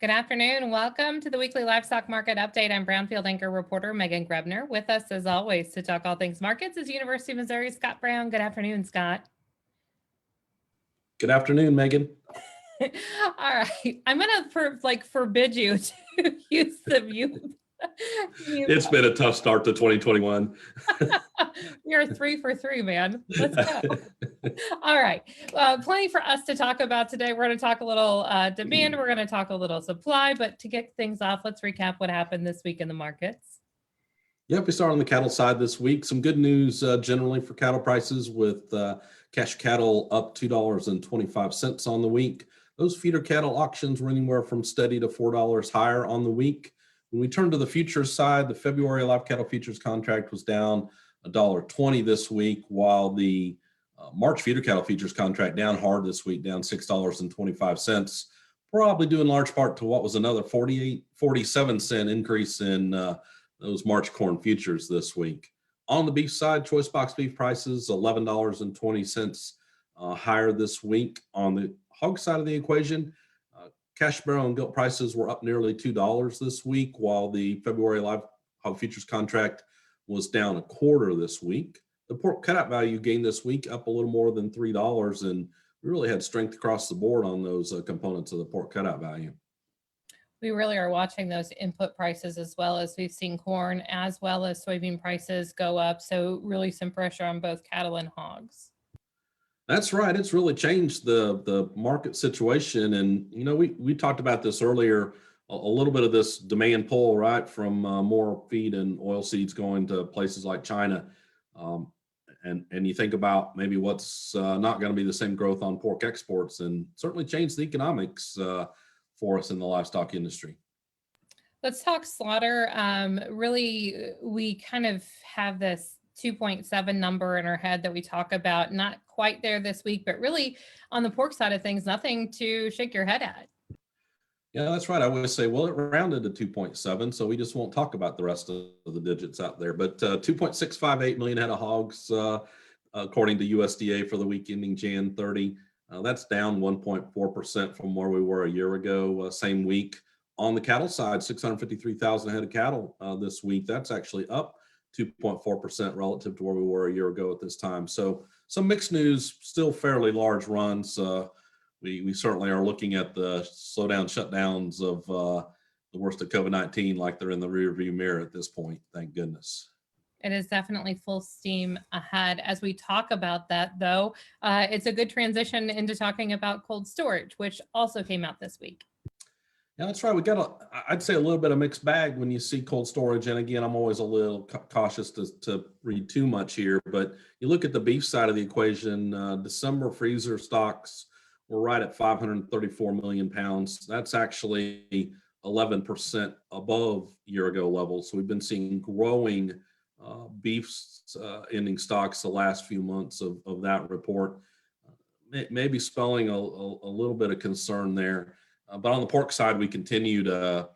Good afternoon. Welcome to the weekly livestock market update. I'm Brownfield anchor reporter Megan Grebner. With us, as always, to talk all things markets is University of Missouri Scott Brown. Good afternoon, Scott. Good afternoon, Megan. All right, I'm gonna forbid you to use the mute. It's been a tough start to 2021. You're 3 for 3, man. Let's go. All right. Plenty for us to talk about today. We're going to talk a little demand. We're going to talk a little supply. But to get things off, let's recap what happened this week in the markets. Yep, we start on the cattle side this week. Some good news generally for cattle prices with cash cattle up $2.25 on the week. Those feeder cattle auctions were anywhere from steady to $4 higher on the week. When we turn to the futures side, the February live cattle futures contract was down $1.20 this week, while the March feeder cattle futures contract down hard this week, down $6.25, probably due in large part to what was another 47-cent increase in those March corn futures this week. On the beef side, choice box beef prices $11.20 higher this week. On the hog side of the equation, cash barrel and gilt prices were up nearly $2 this week, while the February live hog futures contract was down a quarter this week. The pork cutout value gained this week up a little more than $3, and we really had strength across the board on those components of the pork cutout value. We really are watching those input prices as well, as we've seen corn as well as soybean prices go up. So really some pressure on both cattle and hogs. That's right. It's really changed the market situation. And, you know, we talked about this earlier, a little bit of this demand pull, right, from more feed and oil seeds going to places like China. And you think about maybe what's not going to be the same growth on pork exports, and certainly changed the economics for us in the livestock industry. Let's talk slaughter. Really, we kind of have this 2.7 number in our head that we talk about, not quite there this week, but really on the pork side of things, nothing to shake your head at. Yeah, that's right. I would say, well, it rounded to 2.7, so we just won't talk about the rest of the digits out there. But 2.658 million head of hogs, according to USDA for the week ending Jan 30. That's down 1.4% from where we were a year ago, same week. On the cattle side, 653,000 head of cattle this week. That's actually up 2.4% relative to where we were a year ago at this time. So some mixed news, still fairly large runs. We certainly are looking at the slowdown shutdowns of the worst of COVID-19 like they're in the rearview mirror at this point. Thank goodness. It is definitely full steam ahead. As we talk about that, though, it's a good transition into talking about cold storage, which also came out this week. Yeah, that's right. We got I'd say a little bit of mixed bag when you see cold storage. And again, I'm always a little cautious to read too much here, but you look at the beef side of the equation, December freezer stocks were right at 534 million pounds. That's actually 11% above year ago levels. So we've been seeing growing beef ending stocks the last few months of that report, maybe spelling a little bit of concern there. But on the pork side, we continue to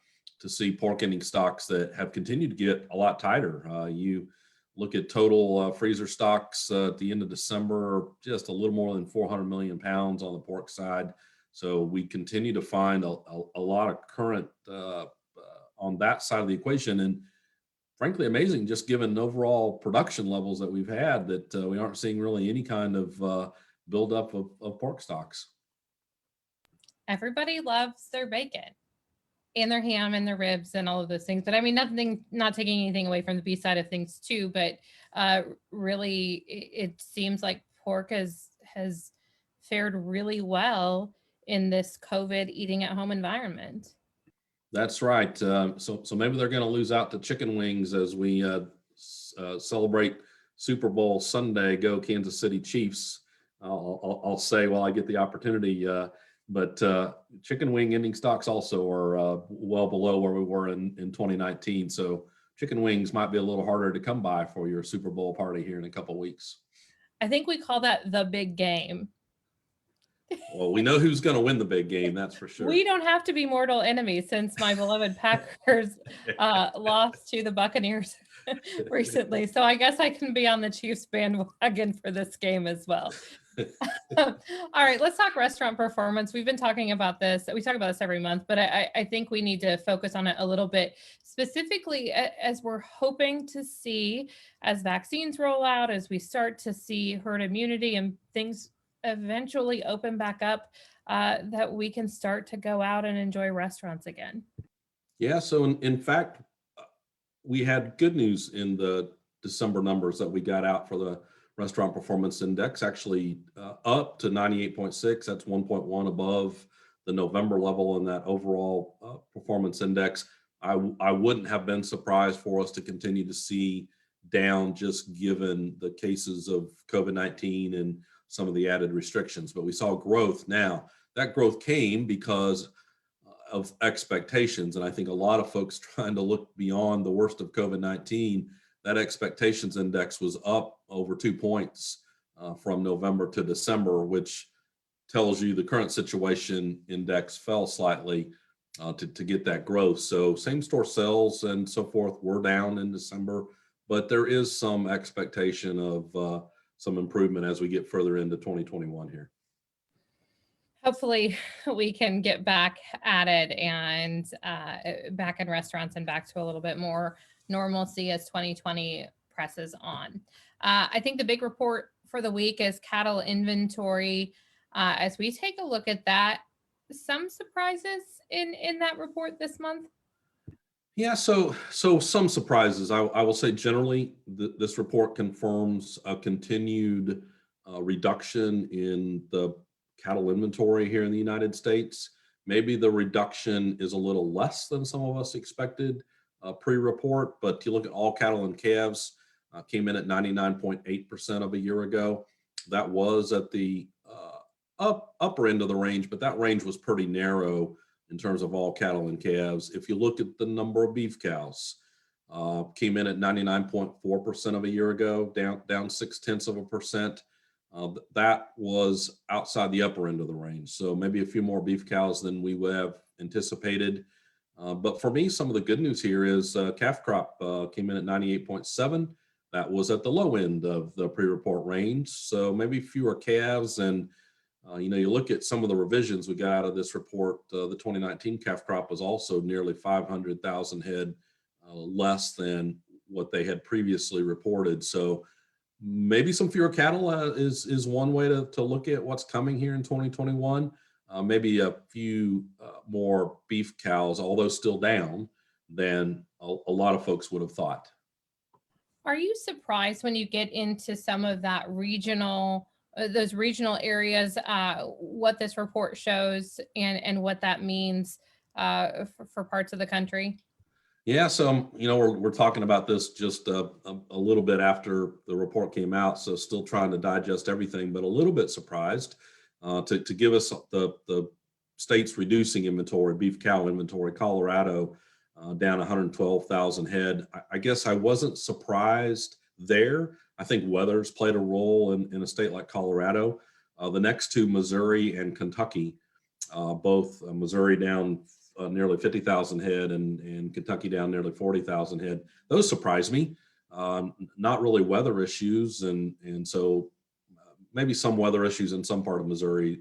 see pork ending stocks that have continued to get a lot tighter. You look at total freezer stocks at the end of December, just a little more than 400 million pounds on the pork side. So we continue to find a lot of current on that side of the equation. And frankly, amazing, just given overall production levels that we've had, that we aren't seeing really any kind of buildup of pork stocks. Everybody loves their bacon and their ham and their ribs and all of those things. But I mean, not taking anything away from the beef side of things too, but really it seems like pork has fared really well in this COVID eating at home environment. That's right. So maybe they're going to lose out to chicken wings as we celebrate Super Bowl Sunday. Go Kansas City Chiefs. I'll say while I get the opportunity. But chicken wing ending stocks also are well below where we were in 2019. So chicken wings might be a little harder to come by for your Super Bowl party here in a couple of weeks. I think we call that the big game. Well, we know who's going to win the big game, that's for sure. We don't have to be mortal enemies since my beloved Packers lost to the Buccaneers recently. So I guess I can be on the Chiefs bandwagon for this game as well. All right, let's talk restaurant performance. We've been talking about this. We talk about this every month, but I think we need to focus on it a little bit, specifically as we're hoping to see as vaccines roll out, as we start to see herd immunity and things eventually open back up, that we can start to go out and enjoy restaurants again. Yeah, so in fact, uh, we had good news in the December numbers that we got out for the restaurant performance index, actually up to 98.6. That's 1.1 above the November level in that overall performance index. I wouldn't have been surprised for us to continue to see down just given the cases of COVID-19 and some of the added restrictions, but we saw growth. Now, that growth came because of expectations. And I think a lot of folks trying to look beyond the worst of COVID-19, that expectations index was up over 2 points from November to December, which tells you the current situation index fell slightly to get that growth. So same store sales and so forth were down in December, but there is some expectation of some improvement as we get further into 2021 here. Hopefully we can get back at it and back in restaurants and back to a little bit more normalcy as 2020 presses on. I think the big report for the week is cattle inventory. As we take a look at that, some surprises in that report this month. Yeah, so some surprises. I will say generally this report confirms a continued reduction in the cattle inventory here in the United States. Maybe the reduction is a little less than some of us expected pre-report, but you look at all cattle and calves came in at 99.8% of a year ago. That was at the upper end of the range, but that range was pretty narrow in terms of all cattle and calves. If you look at the number of beef cows, came in at 99.4% of a year ago, down 0.6%. That was outside the upper end of the range. So maybe a few more beef cows than we would have anticipated. But for me, some of the good news here is calf crop came in at 98.7. That was at the low end of the pre-report range. So maybe fewer calves. And, you look at some of the revisions we got out of this report, the 2019 calf crop was also nearly 500,000 head less than what they had previously reported. So maybe some fewer cattle is one way to look at what's coming here in 2021. Maybe a few more beef cows, although still down, than a lot of folks would have thought. Are you surprised when you get into some of that regional, those regional areas, what this report shows and what that means for parts of the country? Yeah, so we're talking about this just a little bit after the report came out, so still trying to digest everything, but a little bit surprised to give us the states reducing inventory, beef cow inventory. Colorado down 112,000 head. I guess I wasn't surprised there. I think weather's played a role in a state like Colorado. The next two, Missouri and Kentucky, both Missouri down nearly 50,000 head and Kentucky down nearly 40,000 head. Those surprised me. Not really weather issues, and so maybe some weather issues in some parts of Missouri,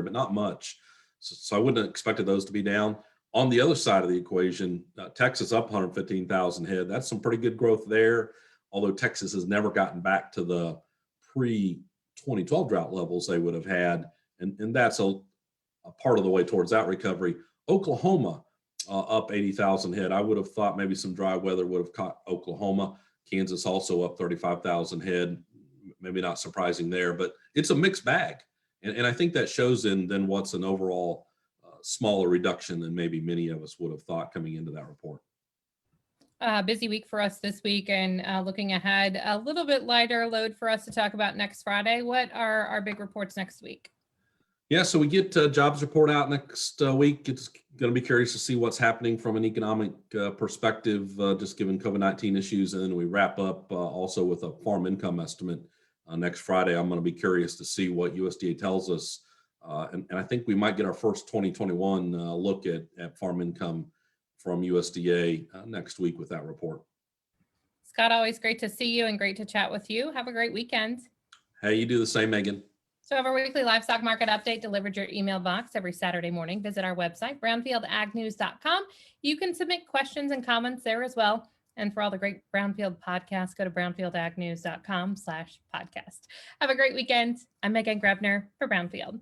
but not much. So I wouldn't have expected those to be down. On the other side of the equation, Texas up 115,000 head. That's some pretty good growth there, although Texas has never gotten back to the pre-2012 drought levels they would have had, and that's a part of the way towards that recovery. Oklahoma up 80,000 head. I would have thought maybe some dry weather would have caught Oklahoma. Kansas also up 35,000 head. Maybe not surprising there, but it's a mixed bag. And I think that shows in then what's an overall smaller reduction than maybe many of us would have thought coming into that report. Busy week for us this week, and looking ahead, a little bit lighter load for us to talk about next Friday. What are our big reports next week? Yeah, so we get jobs report out next week. It's going to be curious to see what's happening from an economic perspective, just given COVID-19 issues. And then we wrap up also with a farm income estimate next Friday. I'm going to be curious to see what USDA tells us. And I think we might get our first 2021 look at farm income from USDA next week with that report. Scott, always great to see you and great to chat with you. Have a great weekend. Hey, you do the same, Megan. So have our weekly livestock market update delivered to your email box every Saturday morning. Visit our website, brownfieldagnews.com. You can submit questions and comments there as well. And for all the great Brownfield podcasts, go to brownfieldagnews.com/podcast. Have a great weekend. I'm Megan Grebner for Brownfield.